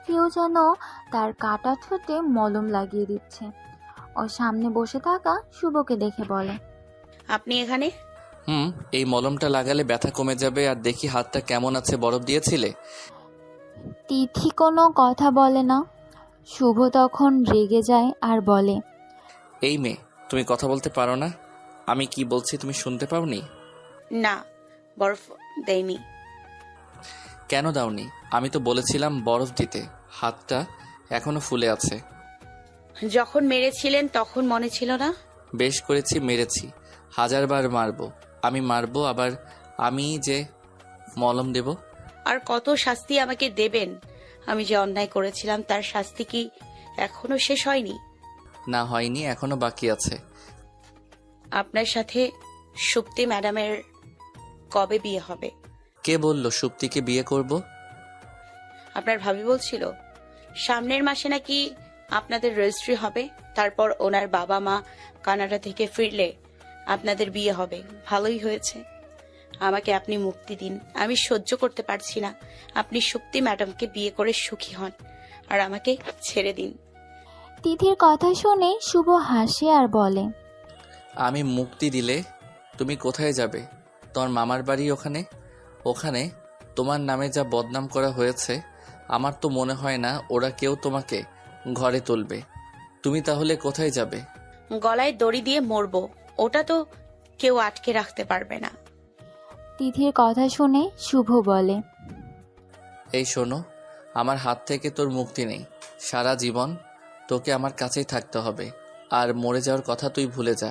কেউ যেন তার কাটা ঠোঁটে মলম লাগিয়ে দিচ্ছে। ওর সামনে বসে থাকা শুভকে দেখে বলে, আপনি এখানে? এই মলমটা লাগালে ব্যথা কমে যাবে। আর দেখি হাতটা কেমন আছে, বরফ দিয়েছিলে? তিথি কোনো কথা বলে না। শুভ তখন রেগে যায় আর বলে, এই মেয়ে, তুমি কথা বলতে পারো না? আমি কি বলছি তুমি শুনতে পাওনি? না, বরফ দেয়নি। কেন দাওনি? আমি তো বলেছিলাম বরফ দিতে। হাতটা এখনো ফুলে আছে। যখন মেরেছিলেন তখন মনে ছিল না? বেশ করেছি, মেরেছি। 1000 বার মারবো। আমি মারবো আবার। আমি যে মলম দেব। আর কত শাস্তি আমাকে দেবেন? আমি যে অন্যায় করেছিলাম তার শাস্তি কি এখনো শেষ হয়নি? না, হয়নি, এখনো বাকি আছে। আপনার সাথে সুপ্তি ম্যাডামের কবে বিয়ে হবে? কে বলল সুপ্তিকে বিয়ে করব? আপনার ভাবি বলছিল সামনের মাসে নাকি আপনাদের রেজিস্ট্রি হবে, তারপর ওনার বাবা মা কানাডা থেকে ফিরলে আপনাদের বিয়ে হবে। ভালোই হয়েছে। আমাকে আপনি মুক্তি দিন। আমি সহ্য করতে পারছি না। আপনি সুপ্তি ম্যাডামকে বিয়ে করে সুখী হন আর আমাকে ছেড়ে দিন। তিথির কথা শুনে শুভ হাসে আর বলে, আমি মুক্তি দিলে তুমি কোথায় যাবে? তোমার মামার বাড়ি ওখানে। ওখানে তোমার নামে যা বদনাম করা হয়েছে, আমার তো মনে হয় না ওরা কেউ তোমাকে ঘরে তুলবে। তুমি তাহলে কোথায় যাবে? গলায় দড়ি দিয়ে মরবো, ওটা তো কেউ আটকে রাখতে পারবে না। তিথির কথা শুনে শুভ বলে, এই শোনো, আমার হাত থেকে তোর মুক্তি নেই। সারা জীবন তোকে আমার কাছেই থাকতে হবে। আর মরে যাওয়ার কথা তুই ভুলে যা।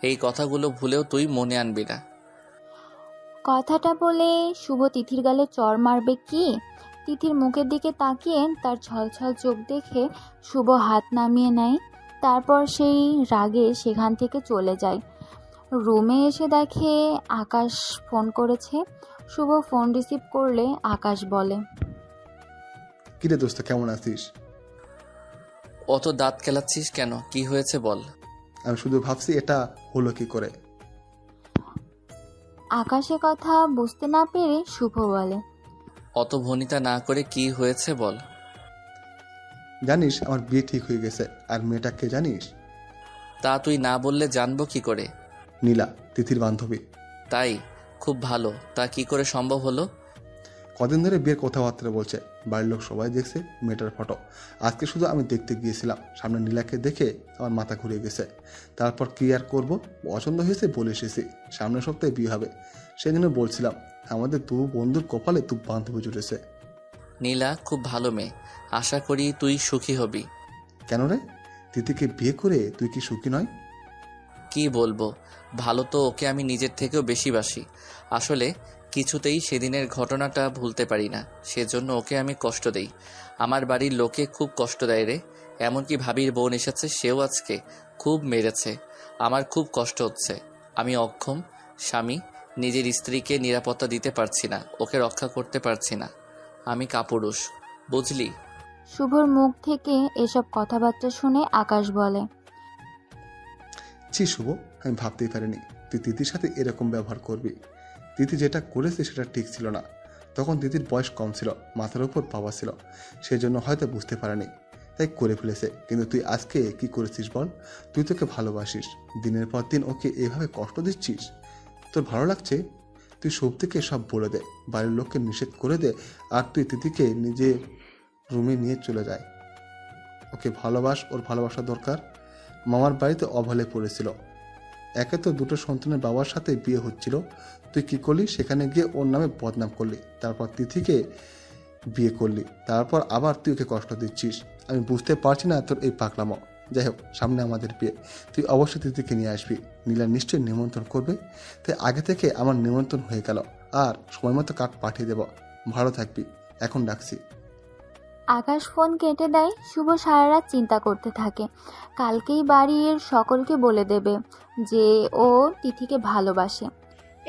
এই কথাগুলো ভুলেও তুই মনে আনবি না। কথাটা বলে শুভ তিথির গালে চড় মারবে কি? তিথির মুখের দিকে তাকিয়ে তার ছলছল চোখ দেখে শুভ হাত নামিয়ে নেয়। তারপর সেই রাগে সেখান থেকে চলে যায়। রুমে এসে দেখে আকাশ ফোন করেছে। শুভ ফোন রিসিভ করলে আকাশ বলে, কিরে দোস্ত, কেমন আছিস? অত দাঁত কেলাচ্ছিস কেন? কি হয়েছে বল। আমি শুধু ভাবছি এটা হলো কি করে। আকাশের কথা বুঝতে না পেরে শুভ বলে, অত ভনিতা না করে কি হয়েছে বল। জানিস আমার বিয়ে ঠিক হয়ে গেছে। আর মেয়েটা কে জানিস? তা তুই না বললে জানবো কি করে? নীলা, তিথির বান্ধবী। তাই? খুব ভালো। তা কি করে সম্ভব হলো? কদিন ধরে বিয়ের কথাবার্তা বলছে। বাড়ির লোক সবাই দেখছে মেয়েটার ফটো। আজকে শুধু আমি দেখতে গিয়েছিলাম, সামনে নীলাকে দেখে আমার মাথা ঘুরে গেছে। তারপর কি আর করব, পছন্দ হয়েছে বলে এসেছি। সামনের সপ্তাহে বিয়ে হবে। সেই জন্য বলছিলাম আমাদের দু বন্ধুর কপালে তু বান্ধবী জুটেছে। নীলা খুব ভালো মেয়ে। আশা করি তুই সুখী হবি। কেন রে, তিথিকে বিয়ে করে তুই কি সুখী নয়? কি বলবো, ভালো তো ওকে আমি নিজের থেকেও বেশি বাসি। আসলে কিছুতেই সেদিনের ঘটনাটা ভুলতে পারি না, সেজন্য ওকে আমি কষ্ট দেই। আমার বাড়ির লোকে খুব কষ্ট দেয় রে। এমনকি ভাবির বোন এসেছে, সেও আজকে খুব মেরেছে। আমার খুব কষ্ট হচ্ছে। আমি অক্ষম স্বামী, নিজের স্ত্রীকে নিরাপত্তা দিতে পারছি না, ওকে রক্ষা করতে পারছি না। আমি কাপুরুষ, বুঝলি? শুভর মুখ থেকে এসব কথাবার্তা শুনে আকাশ বলে, ছি শুভ, আমি ভাবতেই পারিনি তুই তিথির সাথে এরকম ব্যবহার করবি। তিথি যেটা করেছে সেটা ঠিক ছিল না। তখন তিথির বয়স কম ছিল, মাথার উপর বাবা ছিল, সেজন্য হয়তো বুঝতে পারেনি, তাই করে ফেলেছে। কিন্তু তুই আজকে কি করেছিস বল? তুই তোকে ভালোবাসিস, দিনের পর দিন ওকে এভাবে কষ্ট দিচ্ছিস। তোর ভালো লাগছে? তুই সবথেকে সব বলে দে, বাড়ির লোককে নিষেধ করে দে, আর তুই তিথিকে নিজে রুমে নিয়ে চলে যায়। ওকে ভালোবাস, ওর ভালোবাসা দরকার। মামার বাড়িতে অভালে পড়েছিল। একে তো দুটো সন্তানের বাবার সাথে বিয়ে হচ্ছিল, তুই কি করলি? সেখানে গিয়ে ওর নামে বদনাম করলি, তারপর তিথিকে বিয়ে করলি, তারপর আবার তুই ওকে কষ্ট দিচ্ছিস। আমি বুঝতে পারছি না তোর এই পাকলামো। যাই হোক, সামনে আমাদের বিয়ে, তুই অবশ্যই তিথিকে নিয়ে আসবি। নীলা নিশ্চয়ই নিমন্ত্রণ করবে, তাই আগে থেকে আমার নিমন্ত্রণ হয়ে গেল। আর সময় মতো কার্ড পাঠিয়ে দেব। ভালো থাকবি, এখন ডাকছি। আকাশ ফোন কেটে দেয়। শুভ সারা রাত চিন্তা করতে থাকে। কালকেই বাড়ির সকলকে বলে দেবে যে ও তিথিকে ভালোবাসে।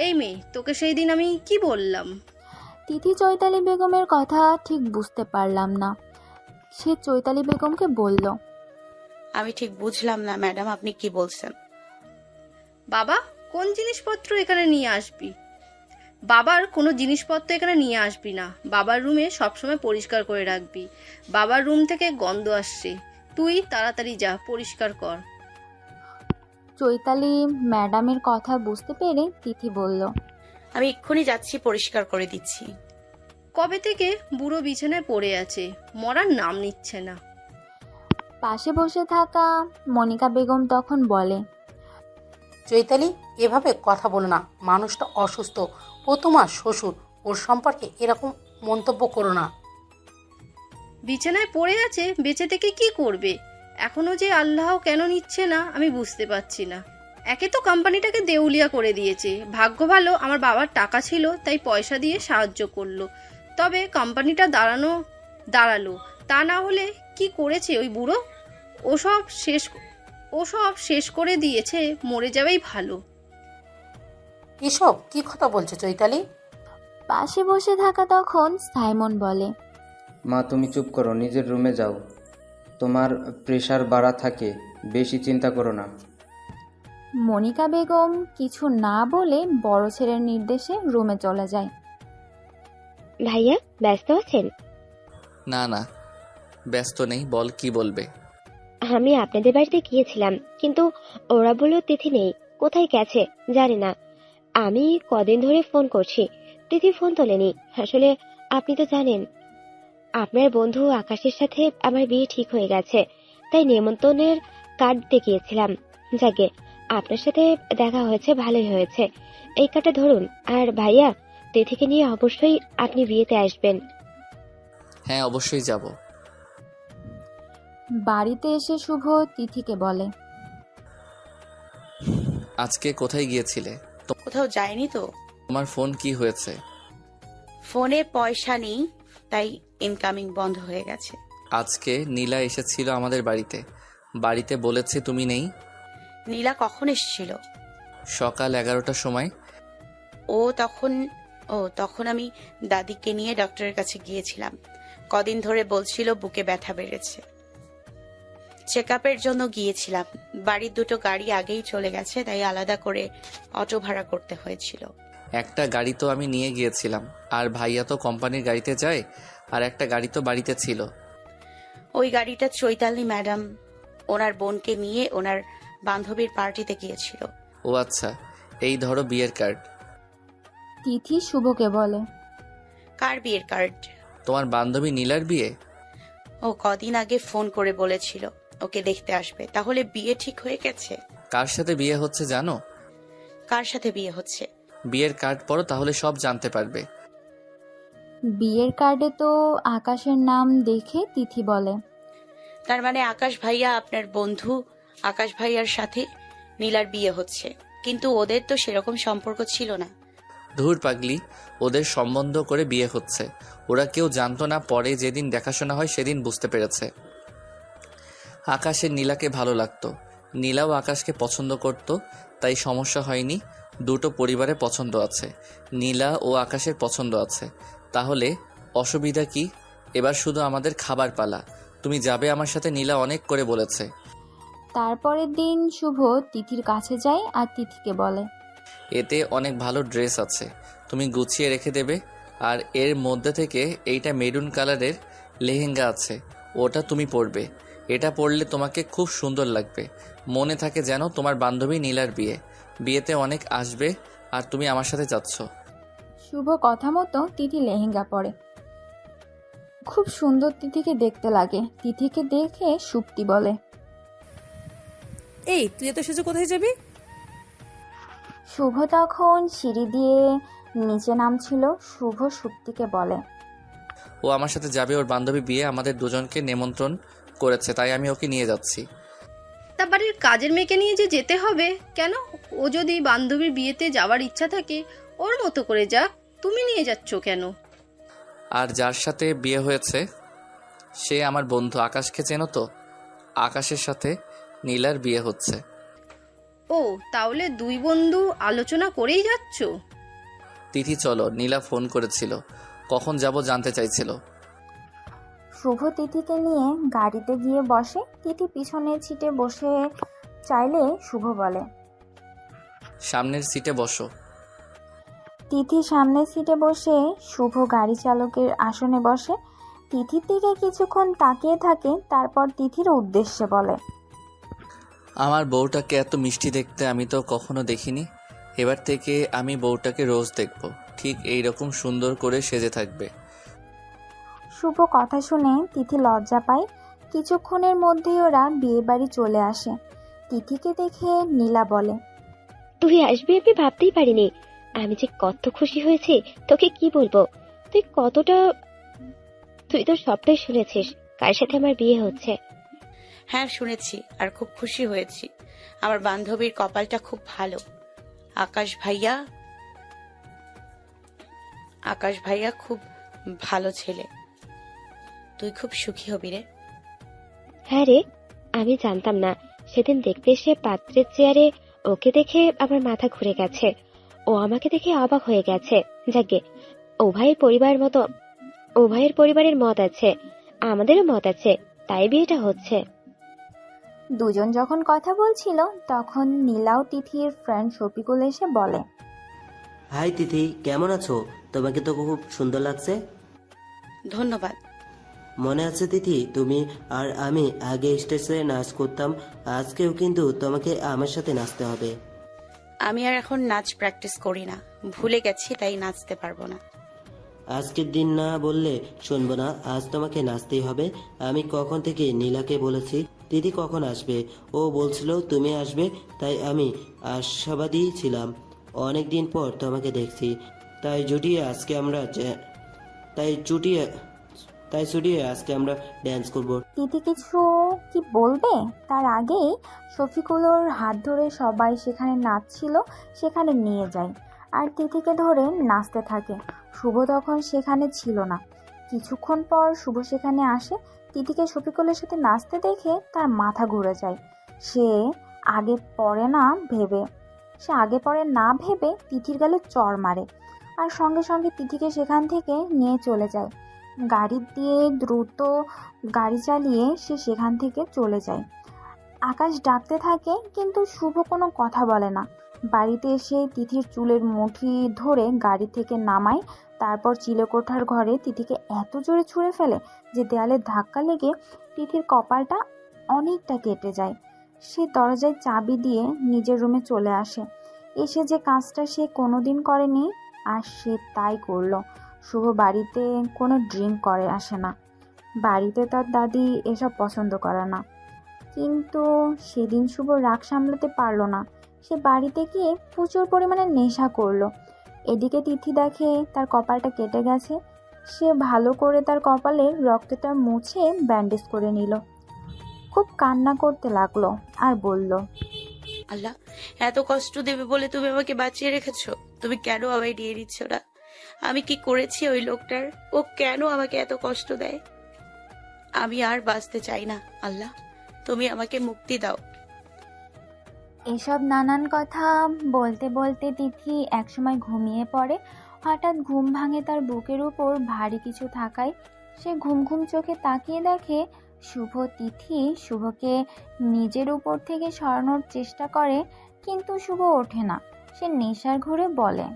এই মেয়ে, তোকে সেই দিন আমি কি বললাম? তিথি চৈতালি বেগমের কথা ঠিক বুঝতে পারলাম না। সে চৈতালি বেগমকে বলল, আমি ঠিক বুঝলাম না ম্যাডাম, আপনি কি বলছেন? বাবা, কোন জিনিসপত্র এখানে নিয়ে আসবি? বাবার কোনো জিনিসপত্র এখানে নিয়ে আসবি না। বাবার রুমে সবসময় পরিষ্কার করে রাখবি। বাবার রুম থেকে গন্ধ আসছে, তুই তাড়াতাড়ি যা, পরিষ্কার কর। চৈতালি ম্যাডামের কথা বুঝতে পেরে তিথি বলল, আমি এক্ষুনি যাচ্ছি, পরিষ্কার করে দিচ্ছি। কবে থেকে বুড়ো বিছানায় পড়ে আছে, মরার নাম নিচ্ছে না। পাশে বসে থাকা মনিকা বেগম তখন বলে, চৈতালি, এভাবে কথা বলো না, মানুষটা অসুস্থ, ও তোমার শ্বশুর, ওর সম্পর্কে এরকম মন্তব্য করো না। বিছানায় পড়ে আছে, বেঁচে থেকে কি করবে? এখনো যে আল্লাহ কেন নিচ্ছে না আমি বুঝতে পারছি না। একে তো কোম্পানিটাকে দেউলিয়া করে দিয়েছে, ভাগ্য ভালো আমার বাবার টাকা ছিল তাই পয়সা দিয়ে সাহায্য করলো, তবে কোম্পানিটা দাঁড়ালো। তা না হলে কি করেছে ওই বুড়ো? ওসব শেষ করে দিয়েছে, মরে যাবেই ভালো। এসব কি কথা বলছো চৈতালি? পাশে বসে থাকা তখন সাইমন বলে, মা তুমি চুপ করো, নিজের রুমে যাও, তোমার প্রেশার বাড়া থাকে, বেশি চিন্তা করো না। মনিকা বেগম কিছু না বলে বড় ছেলের নির্দেশে রুমে চলে যায়। ভাইয়া ব্যস্ত আছেন? না না, ব্যস্ত নেই, বল কি বলবে। আমি আপনাদের বাড়িতে গিয়েছিলাম, কিন্তু ওরা বলল তিথি নেই, কোথায় গেছে জানি না। আমি কদিন ধরে ফোন করছি, তিথি ফোন তোলেনি। আসলে আপনি তো জানেন আপনার বন্ধু আকাশের সাথে আমার বিয়ে ঠিক হয়ে গেছে, তাই নেমন্তন্নের কার্ড দিতে গিয়েছিলাম। যাকে আপনার সাথে দেখা হয়েছে, ভালোই হয়েছে। এই কার্ডটা ধরুন, আর ভাইয়া তিথিকে নিয়ে অবশ্যই আপনি বিয়েতে আসবেন। হ্যাঁ, অবশ্যই যাব। বাড়িতে এসে শুভ তিথিকে বলে, আজকে কোথায় গিয়েছিলে? কোথাও যায়নি তো। তোমার ফোন কি হয়েছে? ফোনে পয়সা নেই, তাই ইনকামিং বন্ধ হয়ে গেছে। আজকে নীলা এসেছিল আমাদের বাড়িতে, বাড়িতে বলেছে তুমি নেই। নীলা কখন এসেছিল? সকাল 11টার সময়। তখন আমি দাদিকে নিয়ে ডক্টরের কাছে গিয়েছিলাম। কদিন ধরে বলছিল বুকে ব্যথা বেড়েছে, চেকআপের জন্য গিয়েছিলাম। বাড়ির দুটো গাড়ি আগেই চলে গেছে, তাই আলাদা করে অটো ভাড়া করতে হয়েছিল। একটা গাড়ি তো আমি নিয়ে গিয়েছিলাম, আর ভাইয়া তো কোম্পানির গাড়িতে যায়, আর একটা গাড়ি তো বাড়িতে ছিল। ওই গাড়িটা চৈতালি ম্যাডাম ওনার বোনকে নিয়ে ওনার বান্ধবীর পার্টিতে গিয়েছিল। ও আচ্ছা, এই ধরো বিয়ের কার্ড। তিথি শুভকে বলে, কার বিয়ের কার্ড? তোমার বান্ধবী নীলার বিয়ে। ও কদিন আগে ফোন করে বলেছিল ওকে দেখতে আসবে। তাহলে বিয়ে ঠিক হয়ে গেছে? কার সাথে বিয়ে হচ্ছে জানো? কার সাথে বিয়ে হচ্ছে? বিয়ের কার্ড পড়ো, তাহলে সব জানতে পারবে। বিয়ের কার্ডে তো আকাশের নাম দেখে তিথি বলে, তার মানে আকাশ ভাইয়া, আপনার বন্ধু আকাশ ভাইয়ার সাথে নীলার বিয়ে হচ্ছে, কিন্তু ওদের তো সেরকম সম্পর্ক ছিল না। ধুর পাগলি, ওদের সম্বন্ধ করে বিয়ে হচ্ছে। ওরা কেউ জানতো না, পরে যেদিন দেখাশোনা হয় সেদিন বুঝতে পেরেছে। আকাশের নীলাকে ভালো লাগতো, নীলাও আকাশকে পছন্দ করত, তাই সমস্যা হয়নি। দুটো পরিবারে পছন্দ আছে, নীলা ও আকাশের পছন্দ আছে, তাহলে অসুবিধা কি? এবার শুধু আমাদের খাবার পালা। তুমি যাবে আমার সাথে, নীলা অনেক করে বলেছে। তারপরের দিন শুভ তিথির কাছে যায় আর তিথিকে বলে, এতে অনেক ভালো ড্রেস আছে, তুমি গুছিয়ে রেখে দেবে। আর এর মধ্যে থেকে এইটা মেরুন কালারের লেহেঙ্গা আছে, ওটা তুমি পরবে। এটা পরলে তোমাকে খুব সুন্দর লাগবে। মনে থাকে যেন তোমার বান্ধবী নীলার বিয়েতে অনেক আসবে, আর তুমি আমার সাথে যাচ্ছ। শুভ কথা মতো তিথি লেহেঙ্গা পরে, খুব সুন্দর তিথিকে দেখতে লাগে। তিথিকে দেখে সুপ্তি বলে, এই তুই এত সেজে কোথায় যাবি? শুভ তখন সিঁড়ি দিয়ে নিচে নামছিল। শুভ সুপ্তিকে বলে, ও আমার সাথে যাবে, ওর বান্ধবী বিয়ে, আমাদের দুজনকে নেমন্ত্রণ করেছে, তাই আমি ওকে নিয়ে যাচ্ছি। তা বাড়ির কাজের মেয়েকে নিয়ে যে যেতে হবে কেন? ও যদি বান্ধবীর বিয়েতে যাওয়ার ইচ্ছা থাকে ওর মতো করে যাক, তুমি নিয়ে যাচ্ছ কেন? আর যার সাথে বিয়ে হয়েছে সে আমার বন্ধু আকাশকে চেনো তো? আকাশের সাথে নীলার বিয়ে হচ্ছে। ও, তাহলে দুই বন্ধু আলোচনা করেই যাচ্ছ? তিথি চলো, নীলা ফোন করেছিল, কখন যাব জানতে চাইছিল। শুভ তিথিকে নিয়ে গাড়িতে গিয়ে বসে। তিথি পিছনের সিটে বসে চাইলে শুভ বলে, সামনের সিটে বসো। তিথি সামনের সিটে বসে শুভ গাড়ি চালকের আসনে বসে। তিথির দিকে কিছুক্ষণ তাকিয়ে থাকে, তারপর তিথির উদ্দেশ্যে বলে, আমার বউটাকে এত মিষ্টি দেখতে আমি তো কখনো দেখিনি। এবার থেকে আমি বউটাকে রোজ দেখব, ঠিক এই রকম সুন্দর করে সেজে থাকবে। শুভ কথা শুনে তিথি লজ্জা পায়। কিছুক্ষণের মধ্যেই ওরা বিয়ে বাড়ি চলে আসে। তিথিকে দেখে নীলা বলে, তুই আসবি আমি ভাবতেই পারিনি। আমি যে কত খুশি হয়েছি তোকে কি বলবো। তুই তো সবটাই শুনেছিস কার সাথে আমার বিয়ে হচ্ছে। হ্যাঁ শুনেছি, আর খুব খুশি হয়েছি। আমার বান্ধবীর কপালটা খুব ভালো। আকাশ ভাইয়া খুব ভালো ছেলে। তুই খুব সুখী হবি রে। হ্যাঁ রে, আমি জানতাম না। সেদিন দেখতে এসে পাত্রের চেয়ারে ওকে দেখে আমার মাথা ঘুরে গেছে। ও আমাকে দেখে অবাক হয়ে গেছে। যাকে ও ভাইয়ের পরিবারের মত আছে, আমাদেরও মত আছে, তাই বিয়েটা হচ্ছে। দুজন যখন কথা বলছিল তখন নীলাও তিথির ফ্রেন্ড শফিকুল এসে বলে, হাই তিথি, কেমন আছো? তোমাকে তো খুব সুন্দর লাগছে। ধন্যবাদ। মনে আছে তিথি, তুমি আর আমি আগে স্টেজে নাচ করতাম। আজকেও কিন্তু তোমাকে আমার সাথে নাচতে হবে। আমি আর এখন নাচ প্র্যাকটিস করি না, ভুলে গেছি, তাই নাচতে পারবো না। আজকের দিন না বললে শুনবো না, আজ তোমাকে নাচতেই হবে। আমি কখন থেকে নীলাকে বলেছি দিদি কখন আসবে, ও বলছিল তুমি আসবে, তাই আমি আশাবাদী ছিলাম। অনেক দিন পর তোমাকে দেখছি, তাই ছুটিয়ে আজকে আমরা ড্যান্স করব। তিথি কিছু কি বলবে তার আগেই শফিকুলোর হাত ধরে সবাই সেখানে নাচছিল সেখানে নিয়ে যায় আর তিথিকে ধরে নাচতে থাকে। শুভ তখন সেখানে ছিল না। কিছুক্ষণ পর শুভ সেখানে আসে। তিথিকে শফিকুলের সাথে নাচতে দেখে তার মাথা ঘুরে যায়। সে আগে পরে না ভেবে তিথির গালে চড় মারে আর সঙ্গে সঙ্গে তিথিকে সেখান থেকে নিয়ে চলে যায়। গাড়ি দিয়ে দ্রুত গাড়ি চালিয়ে সে সেখান থেকে চলে যায়। আকাশ ডাকতে থাকে কিন্তু শুভ কোনো কথা বলে না। বাড়িতে এসে তিথির চুলের মুঠি ধরে গাড়ি থেকে নামায়, তারপর চিলেকোঠার ঘরে তিথিকে এত জোরে ছুঁড়ে ফেলে যে দেয়ালে ধাক্কা লেগে তিথির কপালটা অনেকটা কেটে যায়। সে দরজায় চাবি দিয়ে নিজের রুমে চলে আসে। এসে যে কাজটা সে কোনোদিন করেনি আর সে তাই করলো। শুভ বাড়িতে কোনো ড্রিঙ্ক করে আসে না। বাড়িতে তার দাদি এসব পছন্দ করে না। কিন্তু সেদিন শুভ রাগ সামলাতে পারলো না। সে বাড়িতে গিয়ে প্রচুর পরিমাণে নেশা করলো। এদিকে তিথি দেখে তার কপালটা কেটে গেছে। সে ভালো করে তার কপালের রক্তটা মুছে ব্যান্ডেজ করে নিল। খুব কান্না করতে লাগলো আর বলল, আল্লাহ, এত কষ্ট দেবে বলে তুমি আমাকে বাঁচিয়ে রেখেছো। তুমি কেন আমায় দিয়ে দিচ্ছ না? আমি কি করেছি ওই লোকটার? ও কেন আমাকে এত কষ্ট দেয়? আমি আর বাঁচতে চাই না। আল্লাহ, তুমি আমাকে মুক্তি দাও। এসব নানান কথা বলতে বলতে তিথি একসময় ঘুমিয়ে পড়ে। হঠাৎ ঘুম ভাঙে তার বুকের উপর ভারী কিছু থাকায়। সে ঘুম ঘুম চোখে তাকিয়ে দেখে শুভ। তিথি শুভকে নিজের উপর থেকে সরানোর চেষ্টা করে কিন্তু শুভ ওঠে না। সে নেশার ঘরে বলে,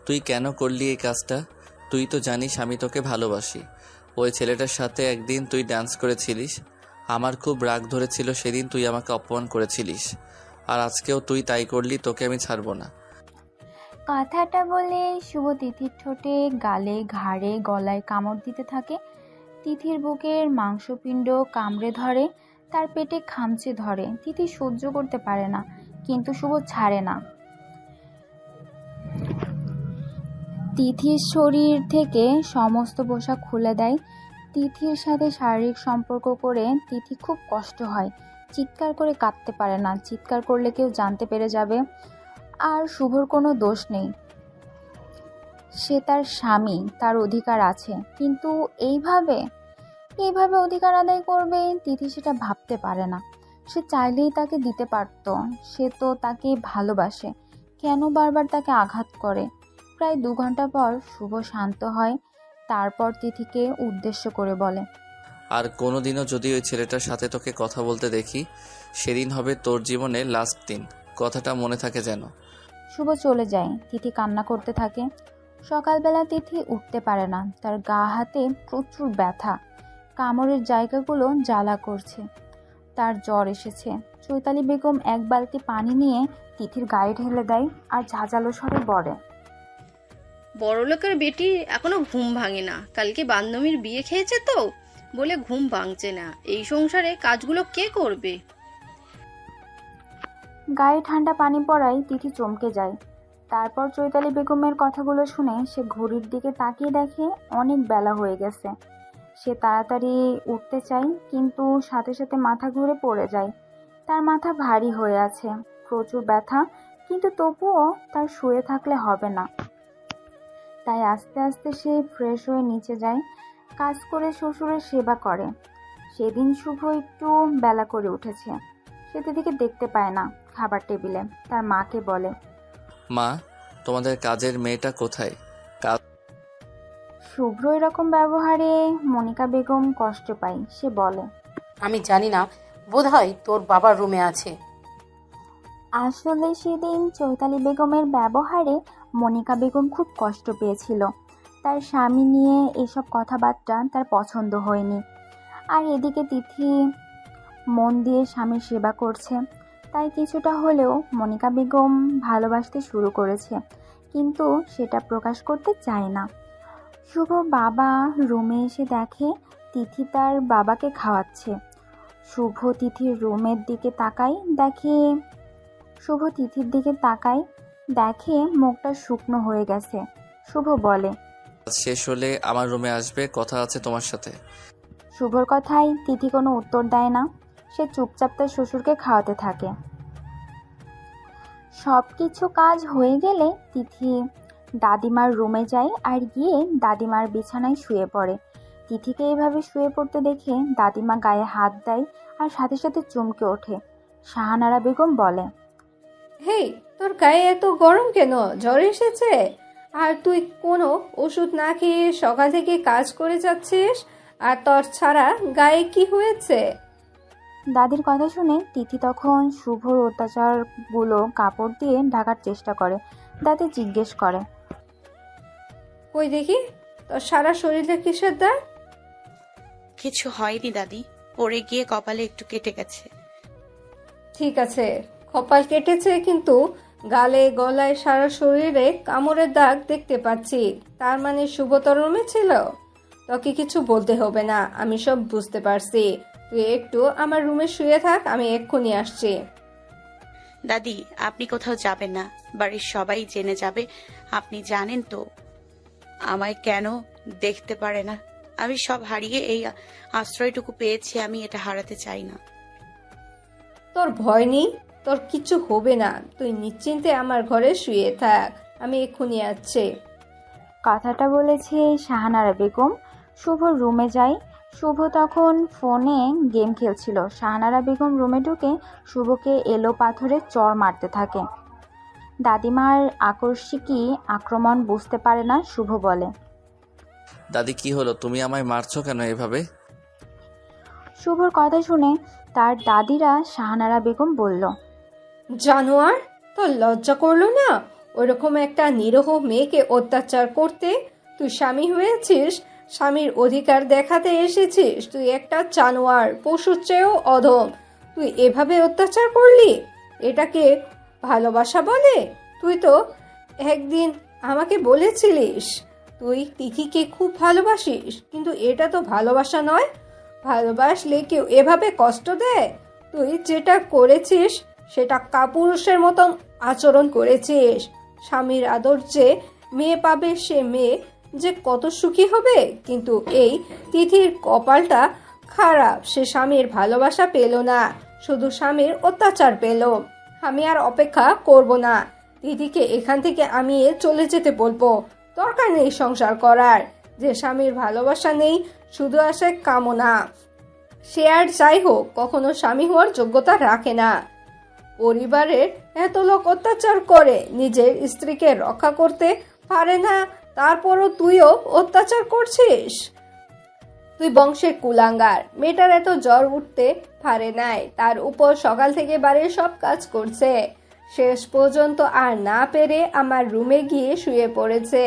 তুই কেন করলি এই কাজটা? তুই তো জানিস আমি তোকে ভালোবাসি। ওই ছেলেটার সাথে একদিন তুই ডান্স করেছিলিস, আমার খুব রাগ ধরেছিল সেদিন, তুই আমাকে অপমান করেছিলিস, আর আজকেও তুই তাই করলি। তোকে আমি ছাড়বো না। কথাটা বলে শুভ তিথির ঠোঁটে, গালে, ঘাড়ে, গলায় কামড় দিতে থাকে। তিথির বুকের মাংসপিণ্ড কামড়ে ধরে, তার পেটে খামচে ধরে। তিথি সহ্য করতে পারে না, কিন্তু শুভ ছাড়ে না। তিথির শরীর থেকে সমস্ত পোশাক খুলে দেয়। তিথির সাথে শারীরিক সম্পর্ক করে তিথি খুব কষ্ট হয়। চিৎকার করে কাঁদতে পারে না, চিৎকার করলে কেউ জানতে পেরে যাবে। আর শুভর কোনো দোষ নেই, সে তার স্বামী, তার অধিকার আছে। কিন্তু এইভাবে অধিকার আদায় করবে তিথি সেটা ভাবতে পারে না। সে চাইলেই তাকে দিতে পারত। সে তো তাকে ভালোবাসে, কেন বারবার তাকে আঘাত করে? প্রায় 2 ঘন্টা পর শুভ শান্ত হয়। তারপর তিথিকে উদ্দেশ্য করে বলে, আর কোনোদিনও যদি ওই ছেলেটার সাথে তোকে কথা বলতে দেখি, সেদিন হবে তোর জীবনের লাস্ট দিন। কথাটা মনে থাকে যেন। শুভ চলে যায়। তিথি কান্না করতে থাকে। সকালবেলা তিথি উঠতে পারে না, তার গা হাতে প্রচুর ব্যথা, কামড়ের জায়গাগুলো জ্বালা করছে, তার জ্বর এসেছে। চৈতালি বেগম এক বালতি পানি নিয়ে তিথির গায়ে ঢেলে দেয় আর ঝাঁঝালো স্বরে বলে, বড়লোকের বেটি এখনো ঘুম ভাঙে না, কালকে বান্ধবীর বিয়ে খেয়েছে তো বলে ঘুম ভাঙছে না। এই সংসারে কাজগুলো কে করবে? গায়ে ঠান্ডা পানি পড়ায় তিথি চমকে যায়। তারপর চৈতালি বেগমের কথাগুলো শুনে সে ঘড়ির দিকে তাকিয়ে দেখে অনেক বেলা হয়ে গেছে। সে তাড়াতাড়ি উঠতে চায়, কিন্তু সাথে সাথে মাথা ঘুরে পড়ে যায়। তার মাথা ভারী হয়ে আছে, প্রচুর ব্যথা, কিন্তু তবুও তার শুয়ে থাকলে হবে না। তাই আস্তে আস্তে সে ফ্রেশ হয়ে নিচে যায়, কাজ করে শ্বশুরের সেবা করে। সেদিন শুভ একটু বেলা করে উঠেছে। সে দিদিকে দেখতে পায় না খাবার টেবিলে। তার মাকে বলে, মা, তোমাদের কাজের মেয়েটা কোথায়? শুভ্র এরকম ব্যবহারে মনিকা বেগম কষ্ট পায়। সে বলে, আমি জানি না, বোধহয় তোর বাবার রুমে আছে। আসলে সেদিন চৈতালি বেগমের ব্যবহারে মনিকা বেগম খুব কষ্ট পেয়েছিল। তার স্বামী নিয়ে এসব কথাবার্তা তার পছন্দ হয়নি। আর এদিকে তিথি মন দিয়ে স্বামীর সেবা করছে, তাই কিছুটা হলেও মনিকা বেগম ভালোবাসতে শুরু করেছে, কিন্তু সেটা প্রকাশ করতে চায় না। শুভ বাবা রুমে এসে দেখে তিথি তার বাবাকে খাওয়াচ্ছে। শুভ তিথির রুমের দিকে তাকায়, দেখে মুখটা শুকনো হয়ে গেছে। শুভ বলে, কাজ শেষ হলে আমার রুমে আসবে, কথা আছে তোমার সাথে। শুভর কথায় তিথি কোনো উত্তর দেয় না। সে চুপচাপ তার শ্বশুরকে খাওয়াতে থাকে। সব কিছু কাজ হয়ে গেলে তিথি দাদিমার রুমে যায় আর গিয়ে দাদিমার বিছানায় শুয়ে পড়ে। তিথিকে এইভাবে শুয়ে পড়তে দেখে দাদিমা গায়ে হাত দেয় আর সাথে সাথে চমকে ওঠে। শাহানারা বেগম বলে, হেই, তোর গায়ে এত গরম কেন? জ্বর এসেছে? আর তুই কোনো ওষুধ না খেয়ে সকাল থেকে কাজ করে যাচ্ছিস, আর তোর ছাড়া গায়ে কি হয়েছে? দাদির কথা শুনে তিথি তখন শুভর অত্যাচারগুলো কাপড় দিয়ে ঢাকার চেষ্টা করে। দাদি জিজ্ঞেস করে, কই দেখি তোর সারা শরীরে কিসের দাগ? কিছু হয়নি দাদি, পড়ে গিয়ে কপালে একটু কেটে গেছে। ঠিক আছে, কপাল কেটেছে, কিন্তু গালে গলায় সারা শরীরে কামড়ের দাগ দেখতে পাচ্ছি। তার মানে শুভতর রুমে ছিল? তোকে কিছু বলতে হবে না, আমি সব বুঝতে পারছি। তুই একটু আমার রুমে শুয়ে থাক, আমি এক্ষুনি আসছি। দাদি, আপনি কোথাও যাবেন না, বাড়ির সবাই জেনে যাবে। আপনি জানেন তো আমায় কেন দেখতে পারে না। আমি সব হারিয়ে এই আশ্রয়টুকু পেয়েছি, আমি এটা হারাতে চাই না। তোর ভয় নেই, তোর কিছু হবে না। তুই নিশ্চিন্তে আমার ঘরে শুয়ে থাক, আমি এক্ষুনি আসছি। কথাটা বলেছে শাহানারা বেগম। শুভ রুমে যায়। শুভ তখন ফোনে গেম খেলছিল। শাহানারা বেগম রুমে ঢুকে শুভকে এলো পাথরে চড় মারতে থাকে। দাদিমার আকস্মিকী আক্রমণ বুঝতে পারে না। শুভ বলে, দাদি, কি হলো? তুমি আমায় মারছো কেন এভাবে? শুভর কথা শুনে তার দাদিরা শাহানারা বেগম বলল, জানোয়ার, তোর লজ্জা করলো না ওইরকম একটা নিরীহ মেয়েকে অত্যাচার করতে? তুই স্বামী হয়েছিস, স্বামীর অধিকার দেখাতে এসেছিস। তুই একটা জানোয়ার, পশুর চেয়েও অধম। তুই এভাবে অত্যাচার করলি? এটাকে ভালোবাসা বলে? তুই তো একদিন আমাকে বলেছিলিস তুই তিথিকে খুব ভালোবাসিস, কিন্তু এটা তো ভালোবাসা নয়। ভালোবাসলে কেউ এভাবে কষ্ট দেয়? তুই যেটা করেছিস সেটা কাপুরুষের মতন আচরণ করেছিস। স্বামীর আদর যে মেয়ে পাবে, সে মেয়ে যে কত সুখী হবে। কিন্তু এই তিথির কপালটা খারাপ, সে স্বামীর ভালোবাসা পেল না, শুধু স্বামীর অত্যাচার পেল। আমি আর অপেক্ষা করব না, তিথিকে এখান থেকে আমি চলে যেতে বলবো। দরকার নেই সংসার করার। যে স্বামীর ভালোবাসা নেই, শুধু আসে কামনা, সে আর যাই হোক কখনো স্বামী হওয়ার যোগ্যতা রাখে না। পরিবারের এত লোক অত্যাচার করে, নিজের স্ত্রীকে রক্ষা করতে পারে না, তারপরও তুইও অত্যাচার করছিস। তুই বংশের কুলাঙ্গার। মেয়েটার এত জ্বর উঠতে পারে নাই, তার উপর সকাল থেকে বাড়ির সব কাজ করছে। শেষ পর্যন্ত আর না পেরে আমার রুমে গিয়ে শুয়ে পড়েছে।